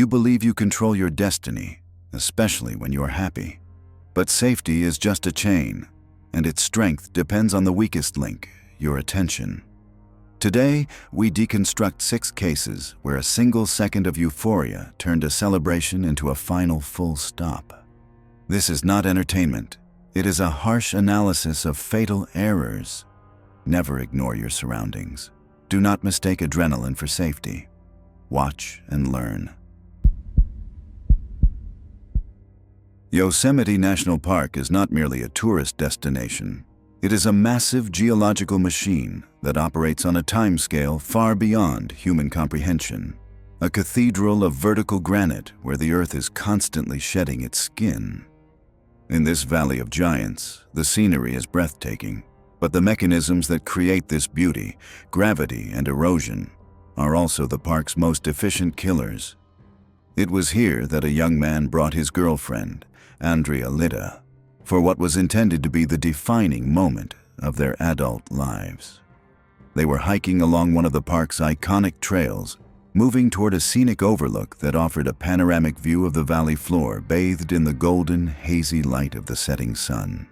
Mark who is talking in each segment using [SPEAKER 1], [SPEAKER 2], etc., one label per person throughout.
[SPEAKER 1] You believe you control your destiny, especially when you're happy. But safety is just a chain, and its strength depends on the weakest link, your attention. Today, we deconstruct 6 cases where a single second of euphoria turned a celebration into a final full stop. This is not entertainment. It is a harsh analysis of fatal errors. Never ignore your surroundings. Do not mistake adrenaline for safety. Watch and learn. Yosemite National Park is not merely a tourist destination. It is a massive geological machine that operates on a timescale far beyond human comprehension. A cathedral of vertical granite where the earth is constantly shedding its skin. In this valley of giants, the scenery is breathtaking, but the mechanisms that create this beauty, gravity and erosion, are also the park's most efficient killers. It was here that a young man brought his girlfriend, Andrea Litta, for what was intended to be the defining moment of their adult lives. They were hiking along one of the park's iconic trails, moving toward a scenic overlook that offered a panoramic view of the valley floor bathed in the golden, hazy light of the setting sun.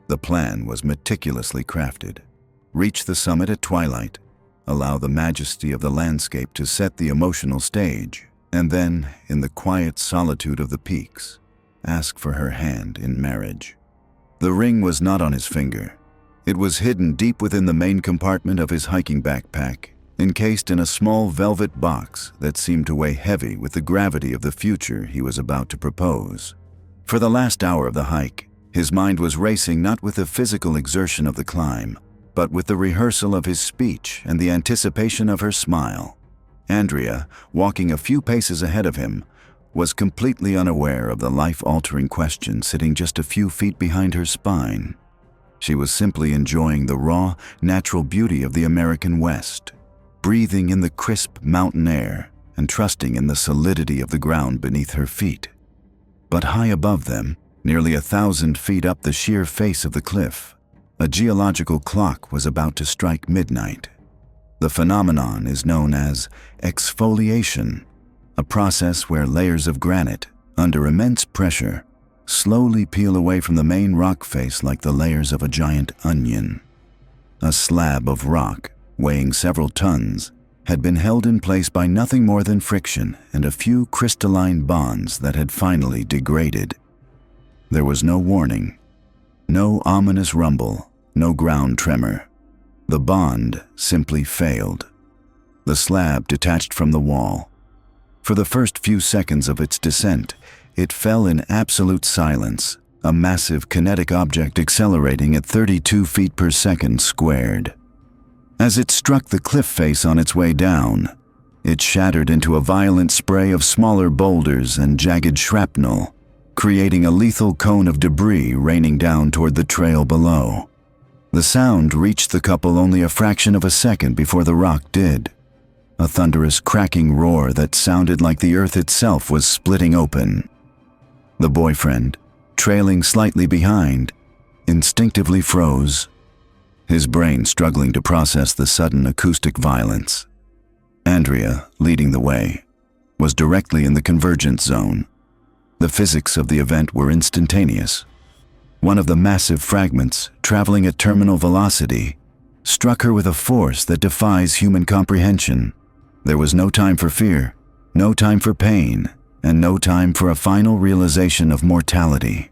[SPEAKER 1] The plan was meticulously crafted. Reach the summit at twilight, allow the majesty of the landscape to set the emotional stage, and then, in the quiet solitude of the peaks, ask for her hand in marriage. The ring was not on his finger. It was hidden deep within the main compartment of his hiking backpack, encased in a small velvet box that seemed to weigh heavy with the gravity of the future he was about to propose. For the last hour of the hike, his mind was racing not with the physical exertion of the climb, but with the rehearsal of his speech and the anticipation of her smile. Andrea, walking a few paces ahead of him, was completely unaware of the life-altering question sitting just a few feet behind her spine. She was simply enjoying the raw, natural beauty of the American West, breathing in the crisp mountain air and trusting in the solidity of the ground beneath her feet. But high above them, nearly 1,000 feet up the sheer face of the cliff, a geological clock was about to strike midnight. The phenomenon is known as exfoliation, a process where layers of granite, under immense pressure, slowly peel away from the main rock face like the layers of a giant onion. A slab of rock, weighing several tons, had been held in place by nothing more than friction and a few crystalline bonds that had finally degraded. There was no warning, no ominous rumble, no ground tremor. The bond simply failed. The slab detached from the wall. For the first few seconds of its descent, it fell in absolute silence, a massive kinetic object accelerating at 32 feet per second squared. As it struck the cliff face on its way down, it shattered into a violent spray of smaller boulders and jagged shrapnel, creating a lethal cone of debris raining down toward the trail below. The sound reached the couple only a fraction of a second before the rock did. A thunderous cracking roar that sounded like the earth itself was splitting open. The boyfriend, trailing slightly behind, instinctively froze, his brain struggling to process the sudden acoustic violence. Andrea, leading the way, was directly in the convergence zone. The physics of the event were instantaneous. One of the massive fragments, traveling at terminal velocity, struck her with a force that defies human comprehension. There was no time for fear, no time for pain, and no time for a final realization of mortality.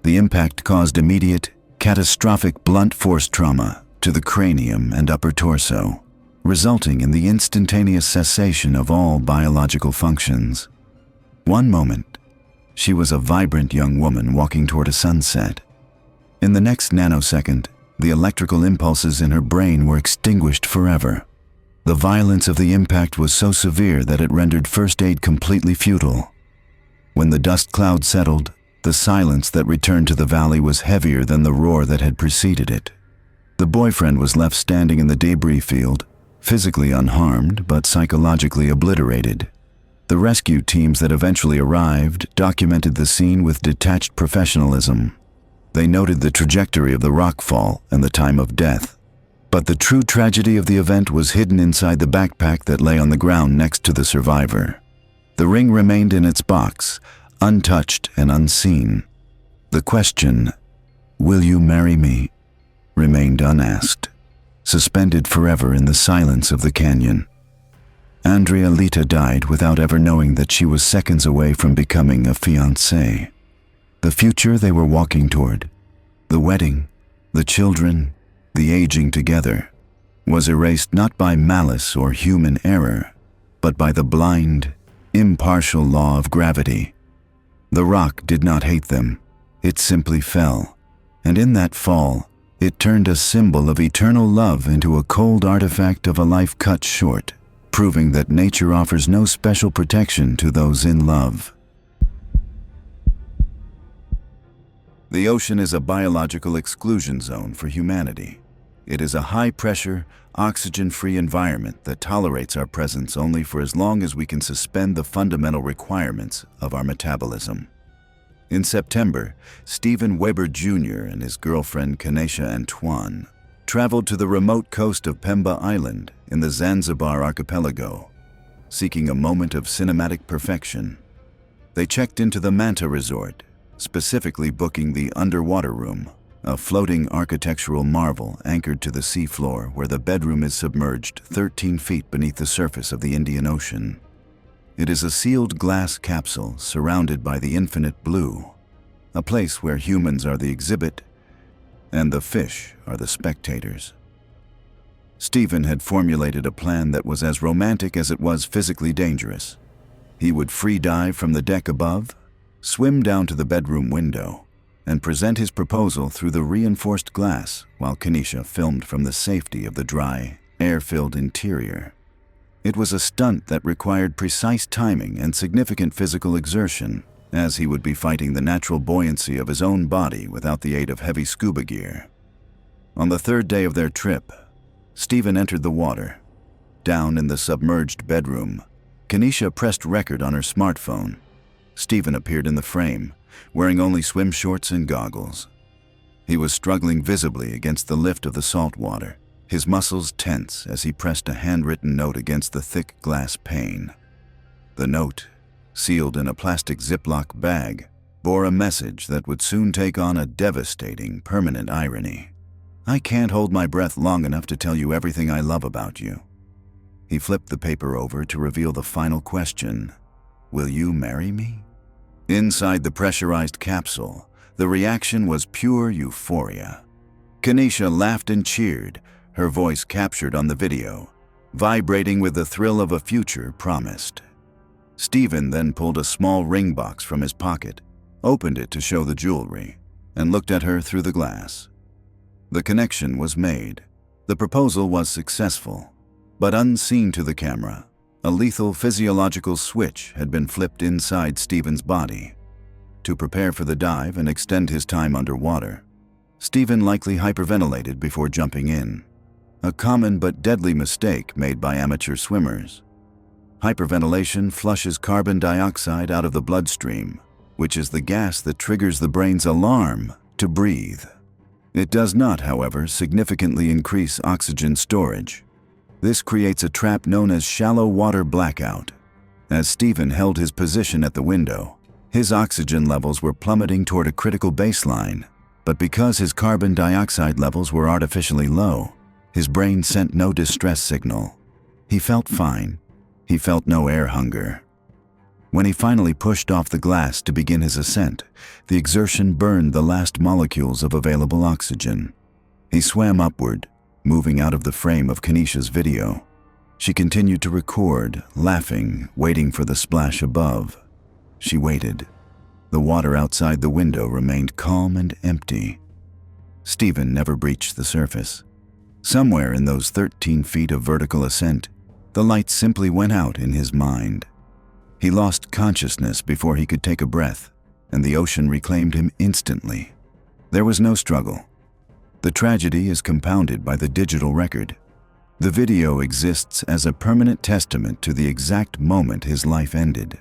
[SPEAKER 1] The impact caused immediate, catastrophic blunt force trauma to the cranium and upper torso, resulting in the instantaneous cessation of all biological functions. One moment, she was a vibrant young woman walking toward a sunset. In the next nanosecond, the electrical impulses in her brain were extinguished forever. The violence of the impact was so severe that it rendered first aid completely futile. When the dust cloud settled, the silence that returned to the valley was heavier than the roar that had preceded it. The boyfriend was left standing in the debris field, physically unharmed but psychologically obliterated. The rescue teams that eventually arrived documented the scene with detached professionalism. They noted the trajectory of the rockfall and the time of death. But the true tragedy of the event was hidden inside the backpack that lay on the ground next to the survivor. The ring remained in its box, untouched and unseen. The question, "Will you marry me?" remained unasked, suspended forever in the silence of the canyon. Andrea Lita died without ever knowing that she was seconds away from becoming a fiancée. The future they were walking toward, the wedding, the children, the aging together, was erased not by malice or human error, but by the blind, impartial law of gravity. The rock did not hate them, it simply fell, and in that fall, it turned a symbol of eternal love into a cold artifact of a life cut short, proving that nature offers no special protection to those in love. The ocean is a biological exclusion zone for humanity. It is a high-pressure, oxygen-free environment that tolerates our presence only for as long as we can suspend the fundamental requirements of our metabolism. In September, Stephen Weber Jr. and his girlfriend Kanesha Antoine traveled to the remote coast of Pemba Island in the Zanzibar archipelago, seeking a moment of cinematic perfection. They checked into the Manta Resort, specifically booking the underwater room, a floating architectural marvel anchored to the seafloor where the bedroom is submerged 13 feet beneath the surface of the Indian Ocean. It is a sealed glass capsule surrounded by the infinite blue, a place where humans are the exhibit and the fish are the spectators. Stephen had formulated a plan that was as romantic as it was physically dangerous. He would free dive from the deck above, swim down to the bedroom window, and present his proposal through the reinforced glass while Kanesha filmed from the safety of the dry, air-filled interior. It was a stunt that required precise timing and significant physical exertion, as he would be fighting the natural buoyancy of his own body without the aid of heavy scuba gear. On the third day of their trip, Stephen entered the water. Down in the submerged bedroom, Kanesha pressed record on her smartphone. Stephen appeared in the frame, wearing only swim shorts and goggles. He was struggling visibly against the lift of the salt water, his muscles tense as he pressed a handwritten note against the thick glass pane. The note, sealed in a plastic Ziploc bag, bore a message that would soon take on a devastating, permanent irony. "I can't hold my breath long enough to tell you everything I love about you." He flipped the paper over to reveal the final question, "Will you marry me?" Inside the pressurized capsule, the reaction was pure euphoria. Kanesha laughed and cheered, her voice captured on the video, vibrating with the thrill of a future promised. Stephen then pulled a small ring box from his pocket, opened it to show the jewelry, and looked at her through the glass. The connection was made. The proposal was successful, but unseen to the camera, a lethal physiological switch had been flipped inside Stephen's body. To prepare for the dive and extend his time underwater, Stephen likely hyperventilated before jumping in, a common but deadly mistake made by amateur swimmers. Hyperventilation flushes carbon dioxide out of the bloodstream, which is the gas that triggers the brain's alarm to breathe. It does not, however, significantly increase oxygen storage. This creates a trap known as shallow water blackout. As Stephen held his position at the window, his oxygen levels were plummeting toward a critical baseline, but because his carbon dioxide levels were artificially low, his brain sent no distress signal. He felt fine. He felt no air hunger. When he finally pushed off the glass to begin his ascent, the exertion burned the last molecules of available oxygen. He swam upward, moving out of the frame of Kanesha's video. She continued to record, laughing, waiting for the splash above. She waited. The water outside the window remained calm and empty. Stephen never breached the surface. Somewhere in those 13 feet of vertical ascent, the light simply went out in his mind. He lost consciousness before he could take a breath, and the ocean reclaimed him instantly. There was no struggle. The tragedy is compounded by the digital record. The video exists as a permanent testament to the exact moment his life ended.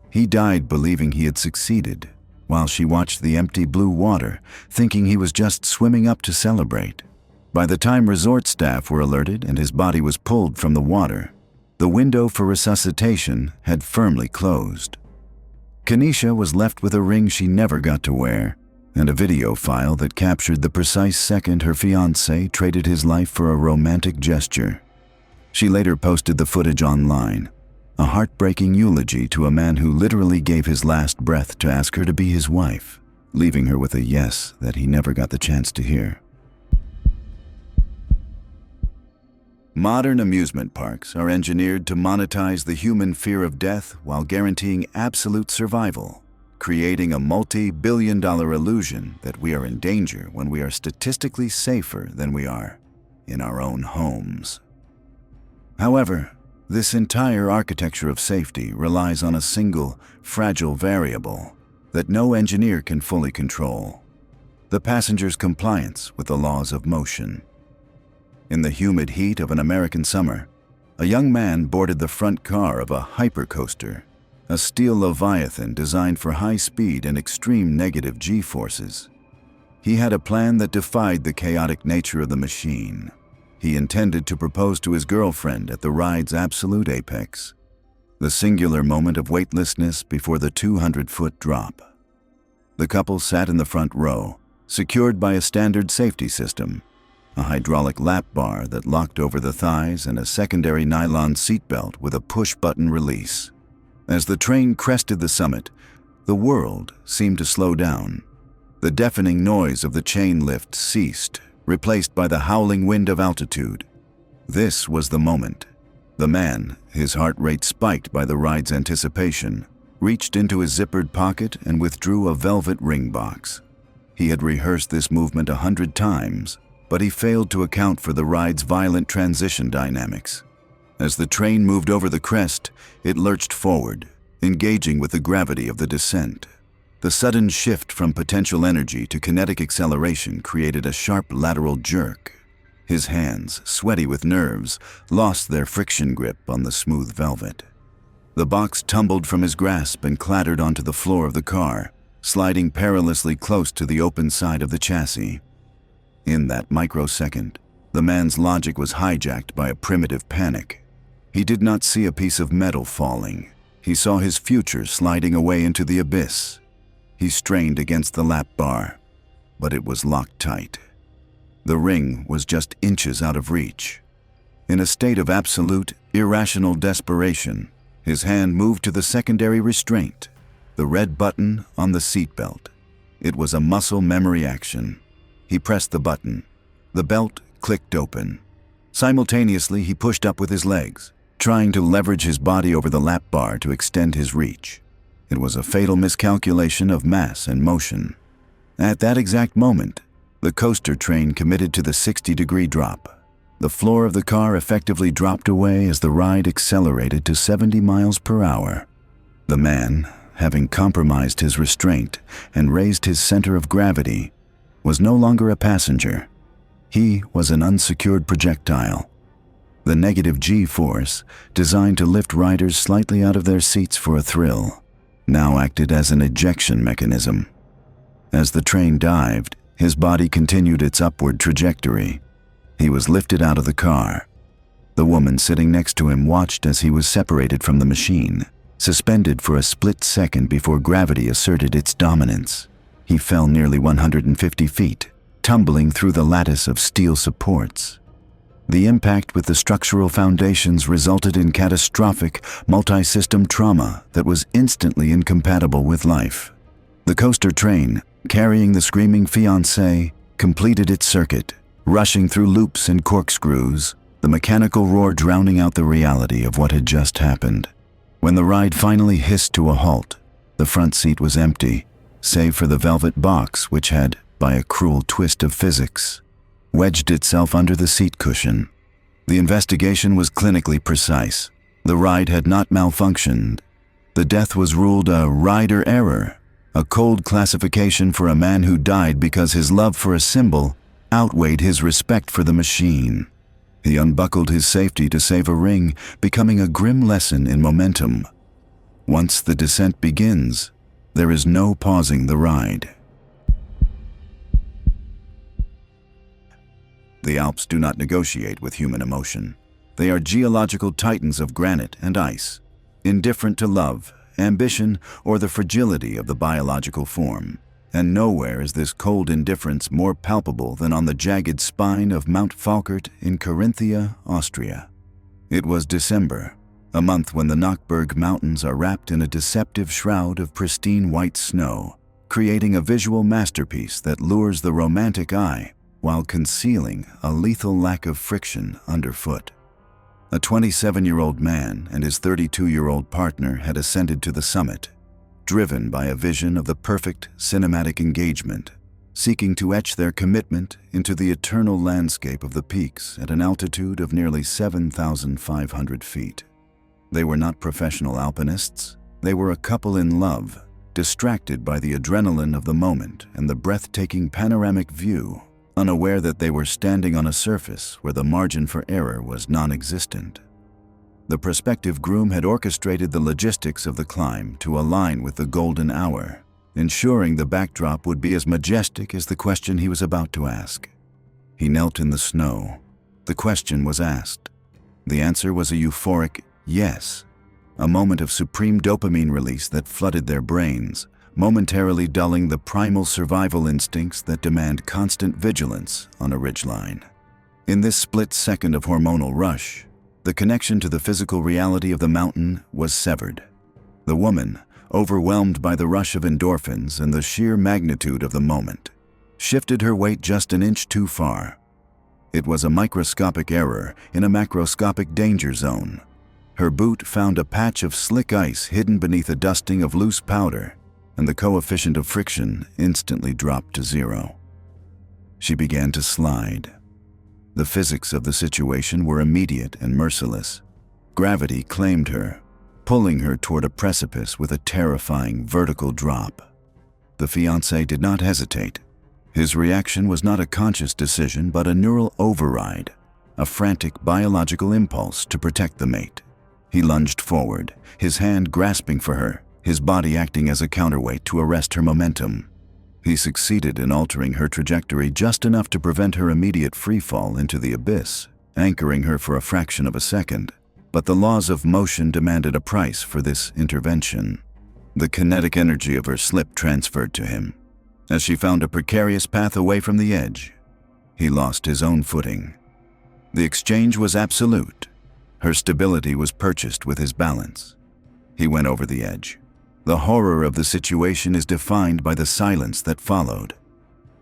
[SPEAKER 1] He died believing he had succeeded, while she watched the empty blue water, thinking he was just swimming up to celebrate. By the time resort staff were alerted and his body was pulled from the water, The window for resuscitation had firmly closed. Kenesha was left with a ring she never got to wear, and a video file that captured the precise second her fiancé traded his life for a romantic gesture. She later posted the footage online, a heartbreaking eulogy to a man who literally gave his last breath to ask her to be his wife, leaving her with a yes that he never got the chance to hear. Modern amusement parks are engineered to monetize the human fear of death while guaranteeing absolute survival, creating a multi-billion-dollar illusion that we are in danger when we are statistically safer than we are in our own homes. However, this entire architecture of safety relies on a single, fragile variable that no engineer can fully control: the passenger's compliance with the laws of motion. In the humid heat of an American summer, a young man boarded the front car of a hypercoaster, a steel leviathan designed for high speed and extreme negative G-forces. He had a plan that defied the chaotic nature of the machine. He intended to propose to his girlfriend at the ride's absolute apex, the singular moment of weightlessness before the 200-foot drop. The couple sat in the front row, secured by a standard safety system, a hydraulic lap bar that locked over the thighs and a secondary nylon seatbelt with a push-button release. As the train crested the summit, the world seemed to slow down. The deafening noise of the chain lift ceased, replaced by the howling wind of altitude. This was the moment. The man, his heart rate spiked by the ride's anticipation, reached into his zippered pocket and withdrew a velvet ring box. He had rehearsed this movement 100 times, but he failed to account for the ride's violent transition dynamics. As the train moved over the crest, it lurched forward, engaging with the gravity of the descent. The sudden shift from potential energy to kinetic acceleration created a sharp lateral jerk. His hands, sweaty with nerves, lost their friction grip on the smooth velvet. The box tumbled from his grasp and clattered onto the floor of the car, sliding perilously close to the open side of the chassis. In that microsecond, the man's logic was hijacked by a primitive panic. He did not see a piece of metal falling. He saw his future sliding away into the abyss. He strained against the lap bar, but it was locked tight. The ring was just inches out of reach. In a state of absolute, irrational desperation, his hand moved to the secondary restraint, the red button on the seatbelt. It was a muscle memory action. He pressed the button. The belt clicked open. Simultaneously, he pushed up with his legs, trying to leverage his body over the lap bar to extend his reach. It was a fatal miscalculation of mass and motion. At that exact moment, the coaster train committed to the 60-degree drop. The floor of the car effectively dropped away as the ride accelerated to 70 miles per hour. The man, having compromised his restraint and raised his center of gravity, was no longer a passenger. He was an unsecured projectile. The negative G-force, designed to lift riders slightly out of their seats for a thrill, now acted as an ejection mechanism. As the train dived, his body continued its upward trajectory. He was lifted out of the car. The woman sitting next to him watched as he was separated from the machine, suspended for a split second before gravity asserted its dominance. He fell nearly 150 feet, tumbling through the lattice of steel supports. The impact with the structural foundations resulted in catastrophic, multi-system trauma that was instantly incompatible with life. The coaster train, carrying the screaming fiancé, completed its circuit, rushing through loops and corkscrews, the mechanical roar drowning out the reality of what had just happened. When the ride finally hissed to a halt, the front seat was empty, save for the velvet box which had, by a cruel twist of physics, wedged itself under the seat cushion. The investigation was clinically precise. The ride had not malfunctioned. The death was ruled a rider error, a cold classification for a man who died because his love for a symbol outweighed his respect for the machine. He unbuckled his safety to save a ring, becoming a grim lesson in momentum. Once the descent begins, there is no pausing the ride. The Alps do not negotiate with human emotion. They are geological titans of granite and ice, indifferent to love, ambition, or the fragility of the biological form. And nowhere is this cold indifference more palpable than on the jagged spine of Mount Falkert in Carinthia, Austria. It was December, a month when the Nockberg Mountains are wrapped in a deceptive shroud of pristine white snow, creating a visual masterpiece that lures the romantic eye while concealing a lethal lack of friction underfoot. A 27-year-old man and his 32-year-old partner had ascended to the summit, driven by a vision of the perfect cinematic engagement, seeking to etch their commitment into the eternal landscape of the peaks at an altitude of nearly 7,500 feet. They were not professional alpinists. They were a couple in love, distracted by the adrenaline of the moment and the breathtaking panoramic view, unaware that they were standing on a surface where the margin for error was non-existent. The prospective groom had orchestrated the logistics of the climb to align with the golden hour, ensuring the backdrop would be as majestic as the question he was about to ask. He knelt in the snow. The question was asked. The answer was a euphoric yes, a moment of supreme dopamine release that flooded their brains, momentarily dulling the primal survival instincts that demand constant vigilance on a ridgeline. In this split second of hormonal rush, the connection to the physical reality of the mountain was severed. The woman, overwhelmed by the rush of endorphins and the sheer magnitude of the moment, shifted her weight just an inch too far. It was a microscopic error in a macroscopic danger zone. Her boot found a patch of slick ice hidden beneath a dusting of loose powder, and the coefficient of friction instantly dropped to 0. She began to slide. The physics of the situation were immediate and merciless. Gravity claimed her, pulling her toward a precipice with a terrifying vertical drop. The fiancé did not hesitate. His reaction was not a conscious decision but a neural override, a frantic biological impulse to protect the mate. He lunged forward, his hand grasping for her, his body acting as a counterweight to arrest her momentum. He succeeded in altering her trajectory just enough to prevent her immediate freefall into the abyss, anchoring her for a fraction of a second. But the laws of motion demanded a price for this intervention. The kinetic energy of her slip transferred to him. As she found a precarious path away from the edge, he lost his own footing. The exchange was absolute. Her stability was purchased with his balance. He went over the edge. The horror of the situation is defined by the silence that followed.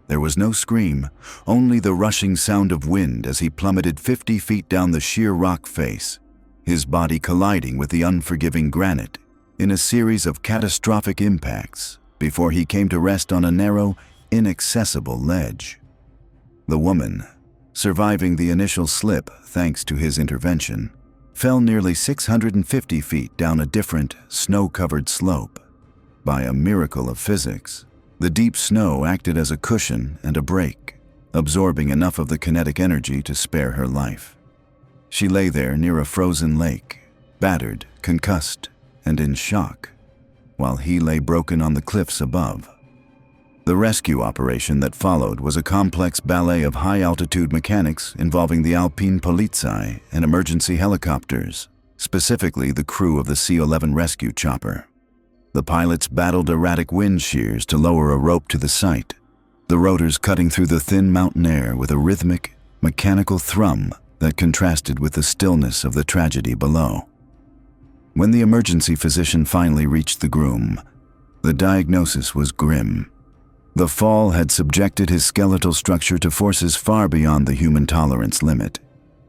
[SPEAKER 1] There was no scream, only the rushing sound of wind as he plummeted 50 feet down the sheer rock face, his body colliding with the unforgiving granite in a series of catastrophic impacts before he came to rest on a narrow, inaccessible ledge. The woman, surviving the initial slip thanks to his intervention, fell nearly 650 feet down a different, snow-covered slope. By a miracle of physics, the deep snow acted as a cushion and a brake, absorbing enough of the kinetic energy to spare her life. She lay there near a frozen lake, battered, concussed, and in shock, while he lay broken on the cliffs above. The rescue operation that followed was a complex ballet of high-altitude mechanics involving the Alpine Polizei and emergency helicopters, specifically the crew of the C-11 rescue chopper. The pilots battled erratic wind shears to lower a rope to the site, the rotors cutting through the thin mountain air with a rhythmic, mechanical thrum that contrasted with the stillness of the tragedy below. When the emergency physician finally reached the groom, the diagnosis was grim. The fall had subjected his skeletal structure to forces far beyond the human tolerance limit.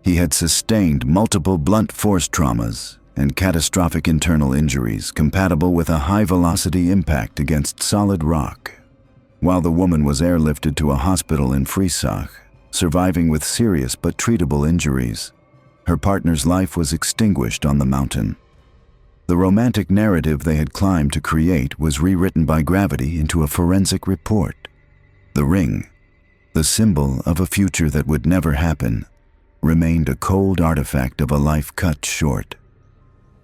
[SPEAKER 1] He had sustained multiple blunt force traumas and catastrophic internal injuries compatible with a high-velocity impact against solid rock. While the woman was airlifted to a hospital in Friesach, surviving with serious but treatable injuries, her partner's life was extinguished on the mountain. The romantic narrative they had climbed to create was rewritten by gravity into a forensic report. The ring, the symbol of a future that would never happen, remained a cold artifact of a life cut short.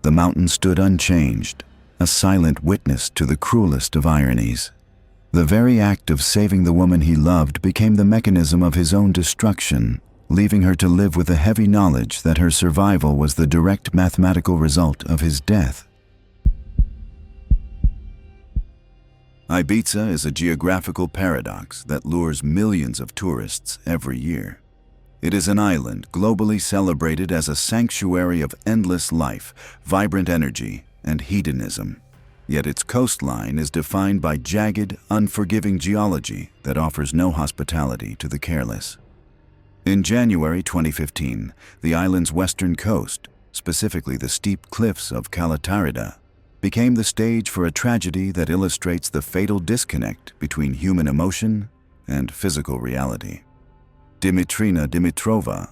[SPEAKER 1] The mountain stood unchanged, a silent witness to the cruelest of ironies. The very act of saving the woman he loved became the mechanism of his own destruction, leaving her to live with the heavy knowledge that her survival was the direct mathematical result of his death. Ibiza is a geographical paradox that lures millions of tourists every year. It is an island globally celebrated as a sanctuary of endless life, vibrant energy, and hedonism. Yet its coastline is defined by jagged, unforgiving geology that offers no hospitality to the careless. In January 2015, the island's western coast, specifically the steep cliffs of Calatarida, became the stage for a tragedy that illustrates the fatal disconnect between human emotion and physical reality. Dimitrina Dimitrova,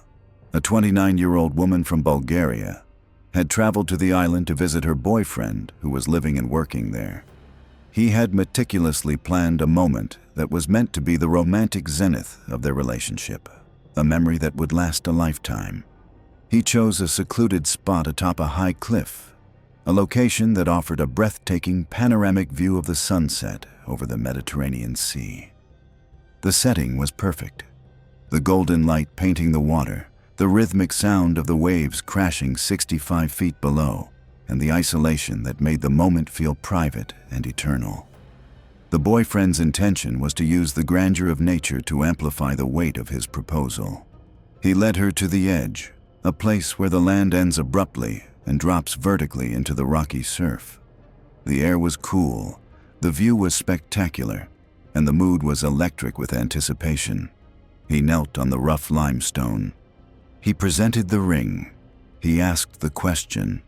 [SPEAKER 1] a 29-year-old woman from Bulgaria, had traveled to the island to visit her boyfriend who was living and working there. He had meticulously planned a moment that was meant to be the romantic zenith of their relationship, a memory that would last a lifetime. He chose a secluded spot atop a high cliff, a location that offered a breathtaking panoramic view of the sunset over the Mediterranean Sea. The setting was perfect. The golden light painting the water, the rhythmic sound of the waves crashing 65 feet below, and the isolation that made the moment feel private and eternal. The boyfriend's intention was to use the grandeur of nature to amplify the weight of his proposal. He led her to the edge, a place where the land ends abruptly and drops vertically into the rocky surf. The air was cool, the view was spectacular, and the mood was electric with anticipation. He knelt on the rough limestone. He presented the ring. He asked the question.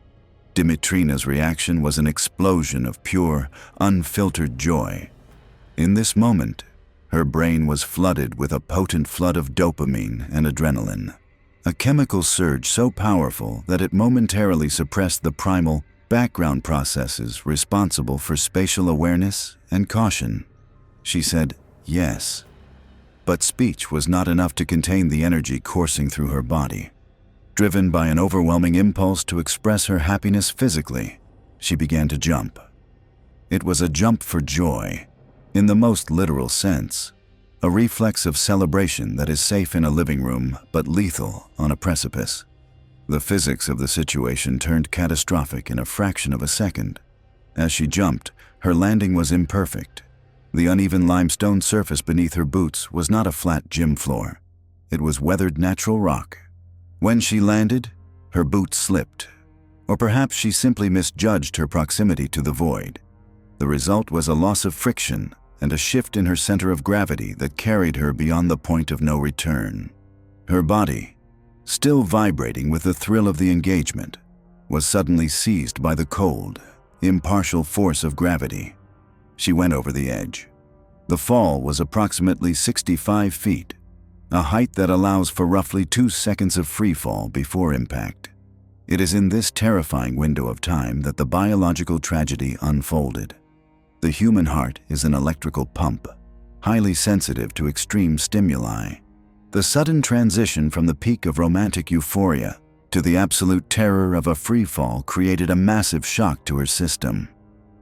[SPEAKER 1] Dimitrina's reaction was an explosion of pure, unfiltered joy. In this moment, her brain was flooded with a potent flood of dopamine and adrenaline, a chemical surge so powerful that it momentarily suppressed the primal, background processes responsible for spatial awareness and caution. She said, yes. But speech was not enough to contain the energy coursing through her body. Driven by an overwhelming impulse to express her happiness physically, she began to jump. It was a jump for joy, in the most literal sense, a reflex of celebration that is safe in a living room but lethal on a precipice. The physics of the situation turned catastrophic in a fraction of a second. As she jumped, her landing was imperfect. The uneven limestone surface beneath her boots was not a flat gym floor. It was weathered natural rock. When she landed, her boots slipped, or perhaps she simply misjudged her proximity to the void. The result was a loss of friction and a shift in her center of gravity that carried her beyond the point of no return. Her body, still vibrating with the thrill of the engagement, was suddenly seized by the cold, impartial force of gravity. She went over the edge. The fall was approximately 65 feet, a height that allows for roughly 2 seconds of free fall before impact. It is in this terrifying window of time that the biological tragedy unfolded. The human heart is an electrical pump, highly sensitive to extreme stimuli. The sudden transition from the peak of romantic euphoria to the absolute terror of a free fall created a massive shock to her system.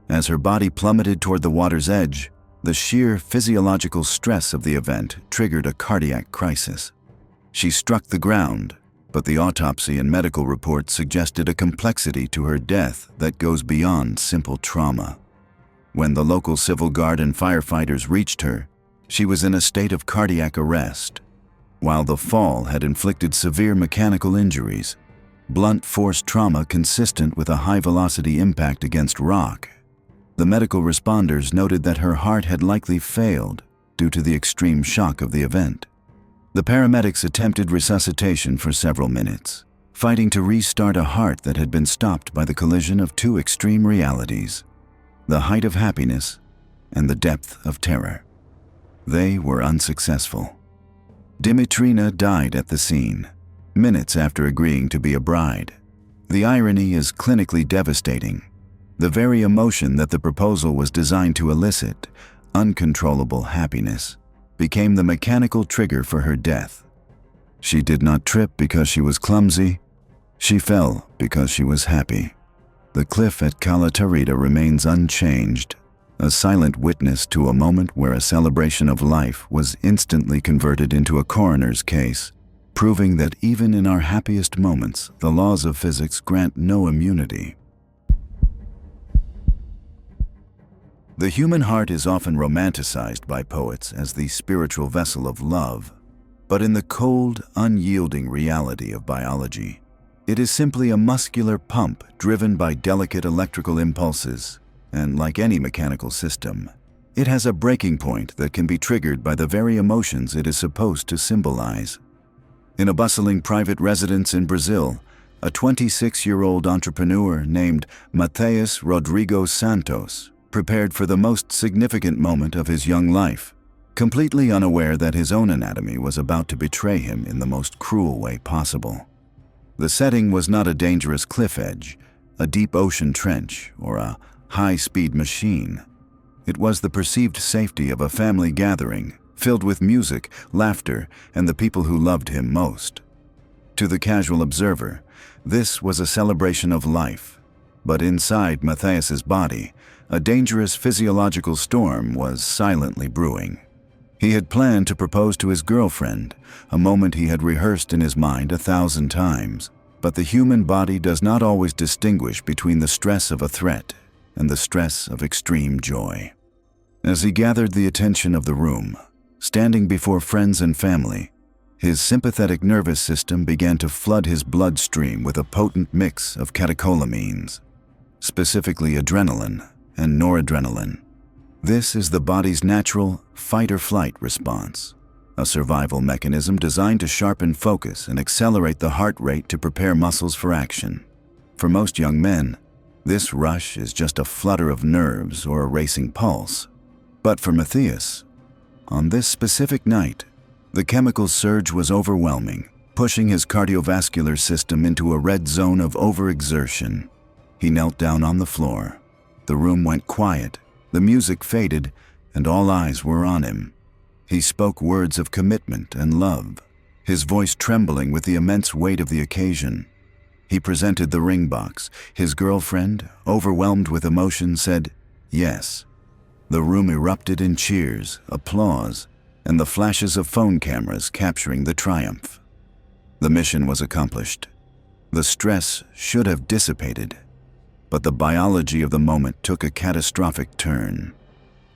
[SPEAKER 1] As her body plummeted toward the water's edge, the sheer physiological stress of the event triggered a cardiac crisis. She struck the ground, but the autopsy and medical reports suggested a complexity to her death that goes beyond simple trauma. When the local civil guard and firefighters reached her, she was in a state of cardiac arrest. While the fall had inflicted severe mechanical injuries, blunt force trauma consistent with a high-velocity impact against rock, the medical responders noted that her heart had likely failed due to the extreme shock of the event. The paramedics attempted resuscitation for several minutes, fighting to restart a heart that had been stopped by the collision of two extreme realities: the height of happiness and the depth of terror. They were unsuccessful. Dimitrina died at the scene, minutes after agreeing to be a bride. The irony is clinically devastating. The very emotion that the proposal was designed to elicit, uncontrollable happiness, became the mechanical trigger for her death. She did not trip because she was clumsy. She fell because she was happy. The cliff at Calatarida remains unchanged, a silent witness to a moment where a celebration of life was instantly converted into a coroner's case, proving that even in our happiest moments, the laws of physics grant no immunity. The human heart is often romanticized by poets as the spiritual vessel of love, but in the cold, unyielding reality of biology, it is simply a muscular pump driven by delicate electrical impulses, and like any mechanical system, it has a breaking point that can be triggered by the very emotions it is supposed to symbolize. In a bustling private residence in Brazil, a 26-year-old entrepreneur named Matheus Rodrigo Santos prepared for the most significant moment of his young life, completely unaware that his own anatomy was about to betray him in the most cruel way possible. The setting was not a dangerous cliff edge, a deep ocean trench, or a high-speed machine. It was the perceived safety of a family gathering, filled with music, laughter, and the people who loved him most. To the casual observer, this was a celebration of life, but inside Matthias's body, a dangerous physiological storm was silently brewing. He had planned to propose to his girlfriend, a moment he had rehearsed in his mind 1,000 times, but the human body does not always distinguish between the stress of a threat and the stress of extreme joy. As he gathered the attention of the room, standing before friends and family, his sympathetic nervous system began to flood his bloodstream with a potent mix of catecholamines, specifically adrenaline and noradrenaline. This is the body's natural fight-or-flight response, a survival mechanism designed to sharpen focus and accelerate the heart rate to prepare muscles for action. For most young men, this rush is just a flutter of nerves or a racing pulse. But for Matthias, on this specific night, the chemical surge was overwhelming, pushing his cardiovascular system into a red zone of overexertion. He knelt down on the floor. The room went quiet, the music faded, and all eyes were on him. He spoke words of commitment and love, his voice trembling with the immense weight of the occasion. He presented the ring box. His girlfriend, overwhelmed with emotion, said, "Yes." The room erupted in cheers, applause, and the flashes of phone cameras capturing the triumph. The mission was accomplished. The stress should have dissipated, but the biology of the moment took a catastrophic turn.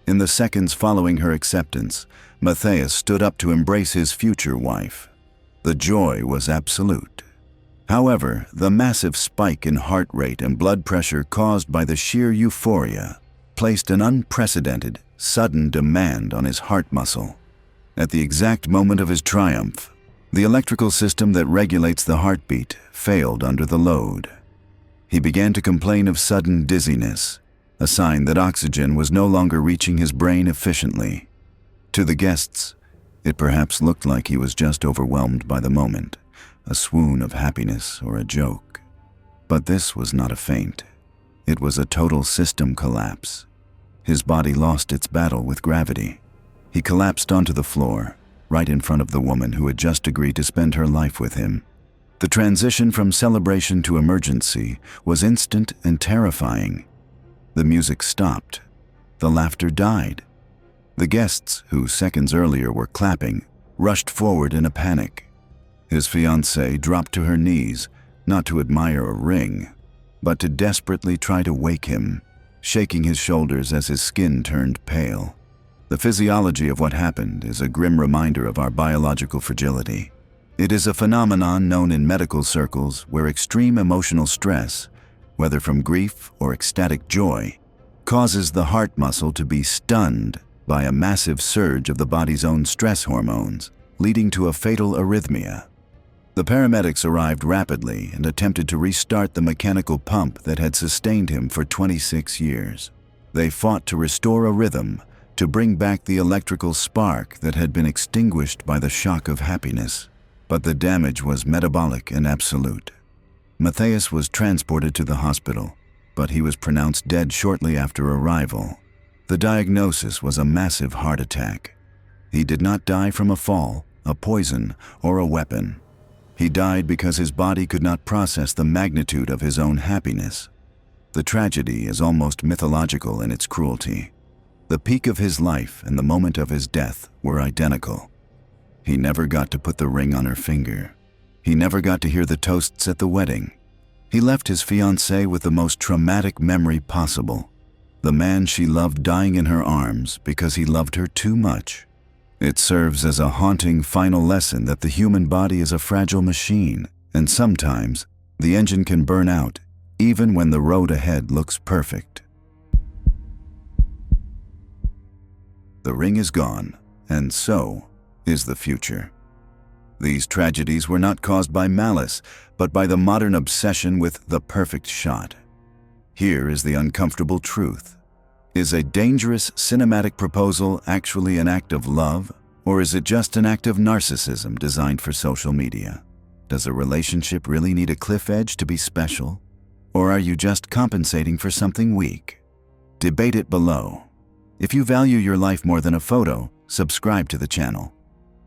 [SPEAKER 1] In the seconds following her acceptance, Matthias stood up to embrace his future wife. The joy was absolute. However, the massive spike in heart rate and blood pressure caused by the sheer euphoria placed an unprecedented, sudden demand on his heart muscle. At the exact moment of his triumph, the electrical system that regulates the heartbeat failed under the load. He began to complain of sudden dizziness, a sign that oxygen was no longer reaching his brain efficiently. To the guests, it perhaps looked like he was just overwhelmed by the moment, a swoon of happiness or a joke. But this was not a faint. It was a total system collapse. His body lost its battle with gravity. He collapsed onto the floor, right in front of the woman who had just agreed to spend her life with him. The transition from celebration to emergency was instant and terrifying. The music stopped. The laughter died. The guests, who seconds earlier were clapping, rushed forward in a panic. His fiancée dropped to her knees, not to admire a ring, but to desperately try to wake him, shaking his shoulders as his skin turned pale. The physiology of what happened is a grim reminder of our biological fragility. It is a phenomenon known in medical circles where extreme emotional stress, whether from grief or ecstatic joy, causes the heart muscle to be stunned by a massive surge of the body's own stress hormones, leading to a fatal arrhythmia. The paramedics arrived rapidly and attempted to restart the mechanical pump that had sustained him for 26 years. They fought to restore a rhythm, to bring back the electrical spark that had been extinguished by the shock of happiness. But the damage was metabolic and absolute. Matthias was transported to the hospital, but he was pronounced dead shortly after arrival. The diagnosis was a massive heart attack. He did not die from a fall, a poison, or a weapon. He died because his body could not process the magnitude of his own happiness. The tragedy is almost mythological in its cruelty. The peak of his life and the moment of his death were identical. He never got to put the ring on her finger. He never got to hear the toasts at the wedding. He left his fiancée with the most traumatic memory possible. The man she loved dying in her arms because he loved her too much. It serves as a haunting final lesson that the human body is a fragile machine, and sometimes the engine can burn out even when the road ahead looks perfect. The ring is gone, and so is the future. These tragedies were not caused by malice, but by the modern obsession with the perfect shot. Here is the uncomfortable truth. Is a dangerous cinematic proposal actually an act of love, or is it just an act of narcissism designed for social media? Does a relationship really need a cliff edge to be special? Or are you just compensating for something weak? Debate it below. If you value your life more than a photo, subscribe to the channel.